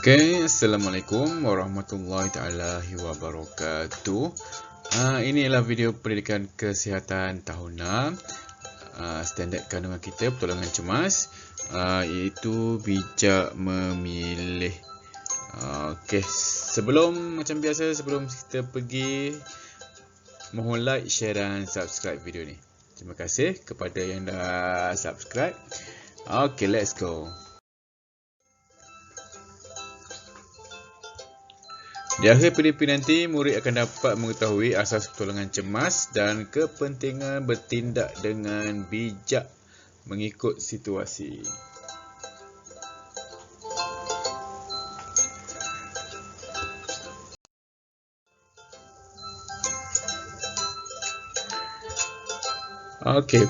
Assalamualaikum warahmatullahi wabarakatuh. Ini adalah video pendidikan kesihatan tahun 6, standard kandungan kita, pertolongan cemas, iaitu bijak memilih. Sebelum kita pergi, mohon like, share dan subscribe video ni. Terima kasih kepada yang dah subscribe. Let's go. Di akhir PDP nanti, murid akan dapat mengetahui asas pertolongan cemas dan kepentingan bertindak dengan bijak mengikut situasi.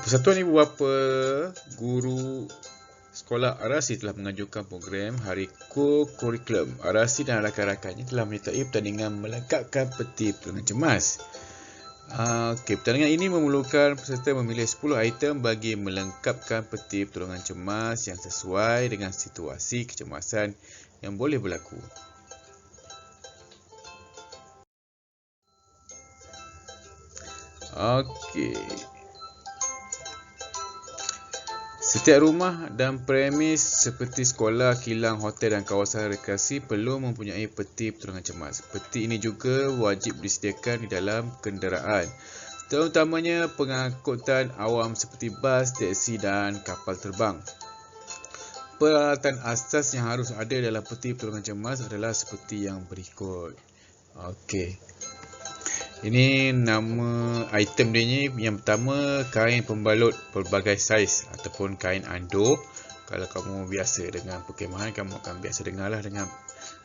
Persatuan Ibu Bapa Guru Sekolah Arasi telah mengajukan program Hari Kurikulum. Arasi dan rakan-rakannya telah menyertai pertandingan melengkapkan peti pertolongan cemas. Pertandingan ini memerlukan peserta memilih 10 item bagi melengkapkan peti pertolongan cemas yang sesuai dengan situasi kecemasan yang boleh berlaku. Setiap rumah dan premis seperti sekolah, kilang, hotel dan kawasan rekreasi perlu mempunyai peti pertolongan cemas. Peti ini juga wajib disediakan di dalam kenderaan, terutamanya pengangkutan awam seperti bas, teksi dan kapal terbang. Peralatan asas yang harus ada dalam peti pertolongan cemas adalah seperti yang berikut. Ini nama item dia ni. Yang pertama, kain pembalut pelbagai saiz ataupun kain andor. Kalau kamu biasa dengan perkemahan, kamu akan biasa dengarlah dengan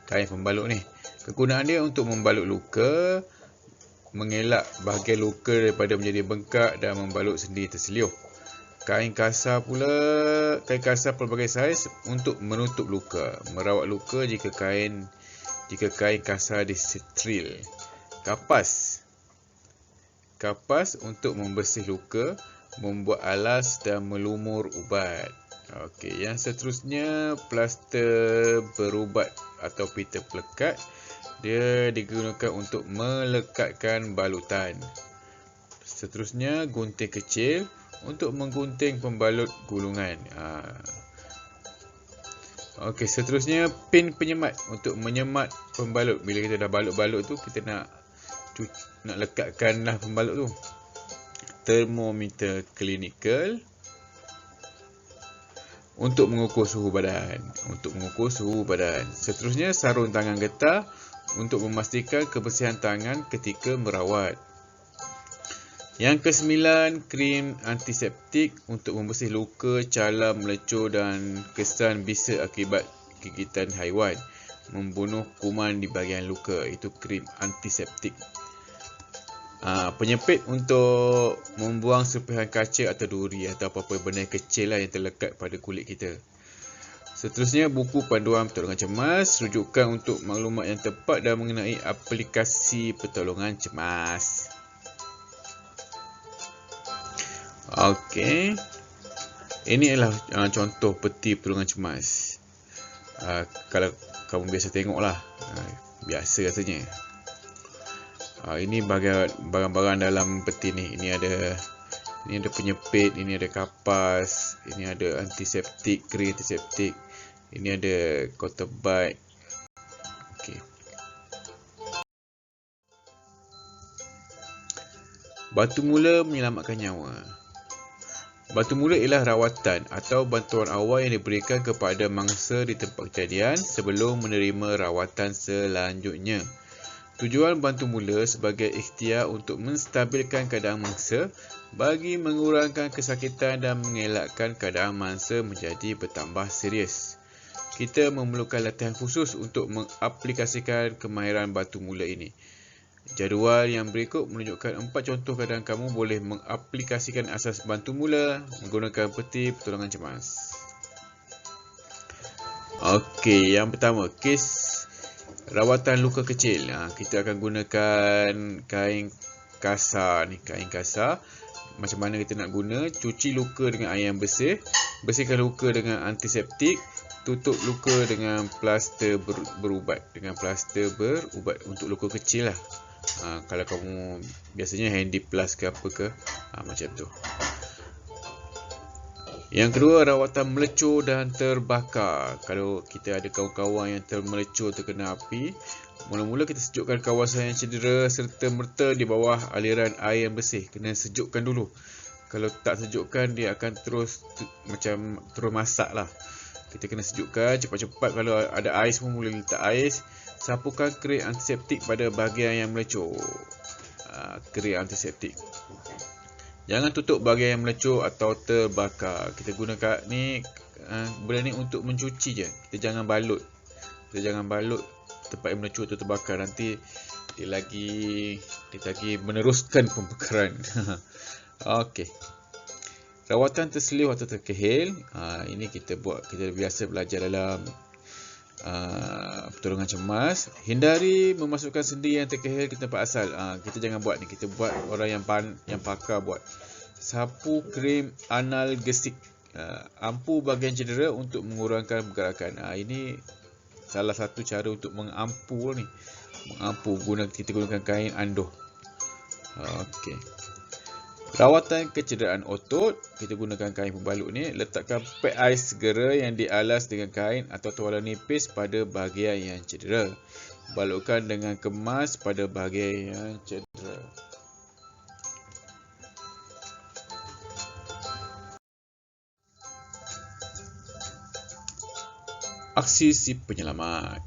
kain pembalut ni. Kegunaan dia untuk membalut luka, mengelak bahagian luka daripada menjadi bengkak dan membalut sendi terseliuh. Kain kasar pelbagai saiz untuk menutup luka, merawat luka jika kain kasar disetril. Kapas untuk membersih luka, membuat alas dan melumur ubat. Yang seterusnya, plaster berubat atau pita pelekat. Dia digunakan untuk melekatkan balutan. Seterusnya, gunting kecil untuk menggunting pembalut gulungan. Seterusnya, pin penyemat untuk menyemat pembalut. Bila kita dah balut-balut tu, kita nak lekatkanlah pembalut tu. Termometer klinikal untuk mengukur suhu badan. Seterusnya, sarung tangan getah untuk memastikan kebersihan tangan ketika merawat. Yang ke-9, krim antiseptik untuk membersih luka, calam, melecur dan kesan bisa akibat gigitan haiwan, membunuh kuman di bahagian luka. Itu krim antiseptik. Penyepit untuk membuang serpihan kaca atau duri atau apa-apa benda kecil yang terlekat pada kulit kita. Seterusnya, buku panduan pertolongan cemas, rujukan untuk maklumat yang tepat dan mengenai aplikasi pertolongan cemas. Ini adalah contoh peti pertolongan cemas. Kalau kamu biasa tengoklah, biasa rasanya. Ini barang-barang dalam peti ni. Ini ada penyepit, ini ada kapas, ini ada antiseptik, krim antiseptik, ini ada cotton bud. Batu mula menyelamatkan nyawa. Batu mula ialah rawatan atau bantuan awal yang diberikan kepada mangsa di tempat kejadian sebelum menerima rawatan selanjutnya. Tujuan bantu mula sebagai ikhtiar untuk menstabilkan keadaan mangsa bagi mengurangkan kesakitan dan mengelakkan keadaan mangsa menjadi bertambah serius. Kita memerlukan latihan khusus untuk mengaplikasikan kemahiran batu mula ini. Jadual yang berikut menunjukkan 4 contoh keadaan kamu boleh mengaplikasikan asas bantu mula menggunakan peti pertolongan cemas. Yang pertama, kes rawatan luka kecil. Kita akan gunakan kain kasar ni. Macam mana kita nak guna? Cuci luka dengan air yang bersih, bersihkan luka dengan antiseptik, tutup luka dengan plaster berubat. Dengan plaster berubat untuk luka kecil lah. Kalau kamu biasanya handy plus ke apa ke, macam tu. Yang kedua, rawatan melecur dan terbakar. Kalau kita ada kawan-kawan yang melecur terkena api, mula-mula kita sejukkan kawasan yang cedera serta merta di bawah aliran air yang bersih. Kena sejukkan dulu. Kalau tak sejukkan, dia akan terus masak lah. Kita kena sejukkan cepat-cepat. Kalau ada ais pun boleh letak ais. Sapukan krim antiseptik pada bahagian yang melecur. Krim antiseptik. Jangan tutup bahagian yang melecur atau terbakar. Kita gunakan benda ni untuk mencuci je. Kita jangan balut. Tempat yang melecur atau terbakar. Nanti dia lagi meneruskan pembakaran. Okey. Rawatan terselih atau terkehil. Ini kita biasa belajar dalam pertolongan cemas. Hindari memasukkan sendi yang terkehil ke tempat asal. Kita jangan buat ni. Kita buat orang yang pakar buat. Sapu krim analgesik. Ampu bahagian cedera untuk mengurangkan pergerakan. Ini salah satu cara untuk mengampu ni. Kita gunakan kain anduh. Okey. Rawatan kecederaan otot, kita gunakan kain pembalut ni. Letakkan pad ais segera yang dialas dengan kain atau tualan nipis pada bahagian yang cedera. Balutkan dengan kemas pada bahagian yang cedera. Aksi si penyelamat.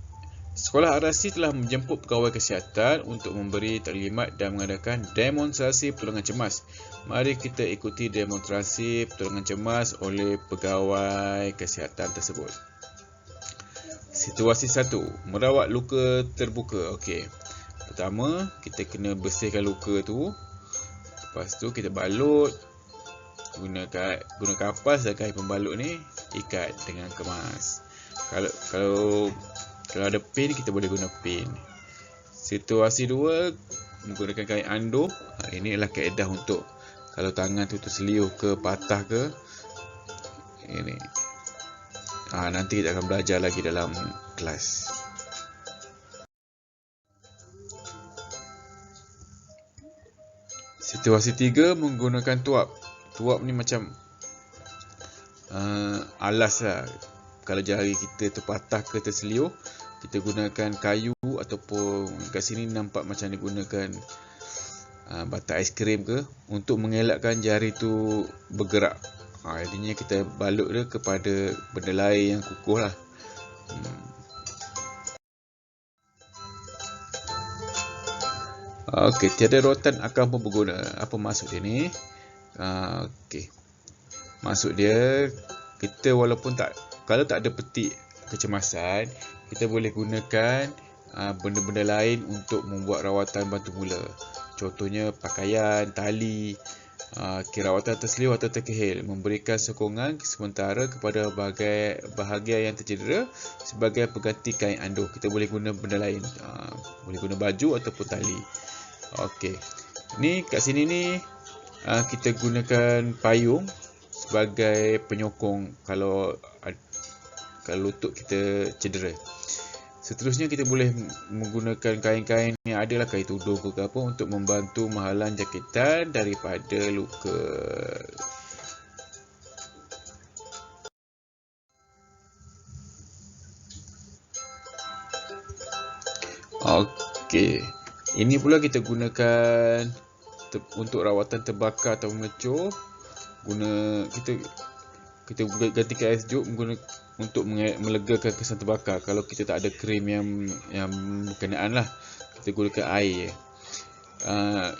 Sekolah Arasi telah menjemput pegawai kesihatan untuk memberi taklimat dan mengadakan demonstrasi pertolongan cemas. Mari kita ikuti demonstrasi pertolongan cemas oleh pegawai kesihatan tersebut. Situasi 1. Merawat luka terbuka. Okey. Pertama, kita kena bersihkan luka tu. Lepas tu kita balut. Guna kapas dan kain pembalut ni, ikat dengan kemas. Kalau ada pin, kita boleh guna pin. Situasi 2, menggunakan kain anduh. Ini adalah kaedah untuk kalau tangan tu terseliuh ke, patah ke. Ini. Nanti kita akan belajar lagi dalam kelas. Situasi 3, menggunakan tuap. Tuap ni macam alas lah. Kalau jari kita terpatah ke terseliuh, kita gunakan kayu ataupun kat sini nampak macam digunakan batak aiskrim ke untuk mengelakkan jari tu bergerak. Jadinya kita balut dia kepada benda lain yang kukuh lah. Okey, tiada rotan akan pun berguna. Apa maksud dia ni? Okey. Maksud dia, kita walaupun kalau tak ada petik kecemasan, kita boleh gunakan benda-benda lain untuk membuat rawatan bantu mula. Contohnya pakaian, tali. Rawatan terselih atau terkehil, memberikan sokongan sementara kepada bahagian yang tercedera sebagai pengganti kain anduh. Kita boleh guna benda lain. Boleh guna baju ataupun tali. Okey. Ni kat sini ni kita gunakan payung sebagai penyokong kalau lutut kita cedera. Seterusnya kita boleh menggunakan kain-kain yang adalah kain tudung ke apa untuk membantu menghalang jangkitan daripada luka. Okey. Ini pula kita gunakan untuk rawatan terbakar atau melecur. Kita gantikan air sejuk untuk melegakan kesan terbakar. Kalau kita tak ada krim yang berkenaan lah, kita gunakan air.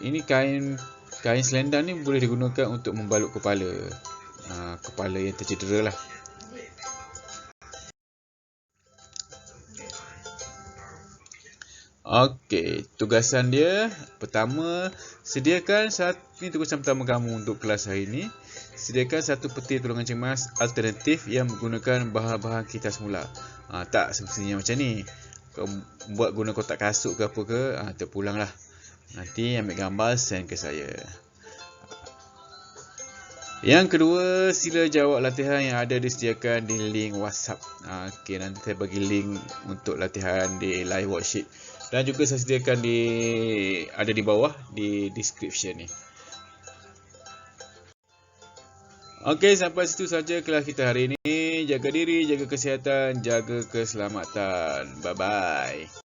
Ini kain selendang ni boleh digunakan untuk membalut kepala yang tercedera lah. Okey, tugasan dia pertama, ini tugasan pertama kamu untuk kelas hari ini. Sediakan satu peti pertolongan cemas alternatif yang menggunakan bahan-bahan kita semula. Tak semestinya macam ni. Kau buat guna kotak kasut ke apa ke, terpulanglah. Nanti ambil gambar send ke saya. Yang kedua, sila jawab latihan yang ada disediakan di link WhatsApp. Okey, nanti saya bagi link untuk latihan di live worksheet. Dan juga saya sediakan ada di bawah di description ni. Okey, sampai situ saja kelas kita hari ini. Jaga diri, jaga kesihatan, jaga keselamatan. Bye-bye.